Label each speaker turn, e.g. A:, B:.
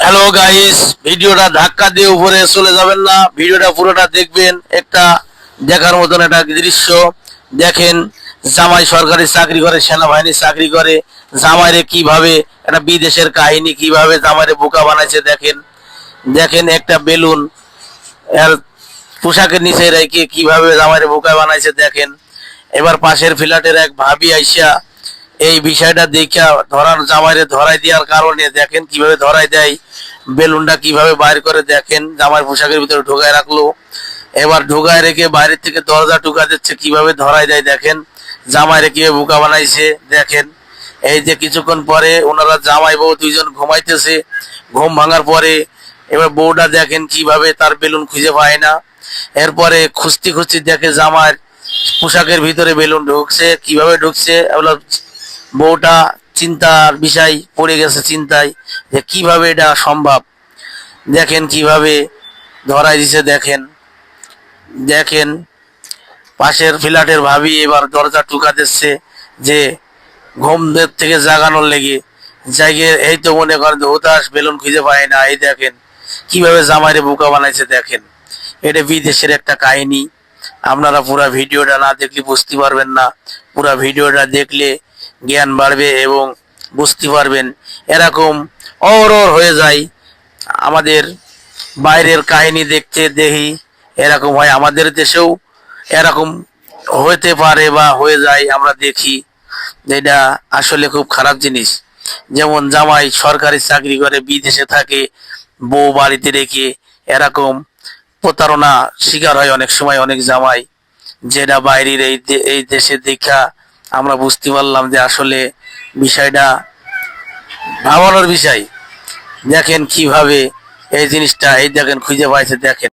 A: Hello guys, ভিডিওটা ধাক্কা দিয়ে উপরে চলে যাবেন না, ভিডিওটা পুরোটা দেখবেন। একটা দেখার মতন একটা দৃশ্য দেখেন। জামাই সরকারি চাকরি করে, সেনাবাহিনীর চাকরি করে। জামাইরে কিভাবে একটা বিদেশের কাহিনী, কিভাবে জামাইরে বোকা বানাইছে দেখেন। দেখেন একটা বেলুন এর পোশাকের নিচে রেখে কিভাবে জামাইরে বোকা বানাইছে দেখেন। এবার পাশের ফ্ল্যাটের এক ভাবি আইসা এই বিষয়টা দেখা জামাইরে ধরাই দেওয়ার কারণে দেখেন কিভাবে ধরাই দেয়, বেলুনটা কিভাবে বাইর করে দেখেন, জামাই পোশাকের ভিতরে ঢোকায় রাখলো। এবার ঢোকায় রেখে বাইরের থেকে দরজা ঢুকা দিচ্ছে, কিভাবে ধরাই দেয় দেখেন। জামাইরে কিভাবে বোকা বানাইছে দেখেন। এই যে কিছুক্ষণ পরে ওনারা জামাই বউ দুইজন ঘুমাইতেছে, ঘুম ভাঙার পরে এবার বউটা দেখেন কিভাবে তার বেলুন খুঁজে পায় না। এরপরে খুঁজতে খুঁজতে দেখে জামার পোশাকের ভিতরে বেলুন ঢুকছে, কিভাবে ঢুকছে। বউটা চিন্তার বিষয় পড়ে গেছে, চিন্তায় যে কিভাবে এটা সম্ভব। দেখেন কিভাবে ধরাই দিছে দেখেন। দেখেন পাশের ফ্ল্যাটের ভাবি এবার দরজা টুকা দিচ্ছে যে ঘুমদের থেকে জাগানোর লেগে জায়গায়। এই তো মনে করেন হুতাশ, বেলুন খুঁজে পায় না। এই দেখেন কিভাবে জামাইরে বোকা বানাইছে দেখেন। এটা বিদেশের একটা কাহিনী। আপনারা পুরো ভিডিওটা না দেখলে বুঝতে পারবেন না, পুরো ভিডিওটা দেখলে জ্ঞান বাড়বে এবং বুঝতে পারবেন। এরকম অহরহ হয়ে যায় আমাদের বাইরের কাহিনী দেখতে দেখি, এরকম হয় আমাদের দেশেও, এরকম হতে পারে বা হয়ে যায়, আমরা দেখি। এটা আসলে খুব খারাপ জিনিস। যেমন জামাই সরকারি চাকরি করে, বিদেশে থাকে, বউ বাড়িতে রেখে এরকম প্রতারণা শিকার হয় অনেক সময় অনেক জামাই। যেটা বাইরের এই দেশে দেখা আমরা বুঝতে পারলাম যে আসলে বিষয়টা ভাবানোর বিষয়। দেখেন কিভাবে এই জিনিসটা, এই দেখেন খুঁজে পাইছে দেখেন।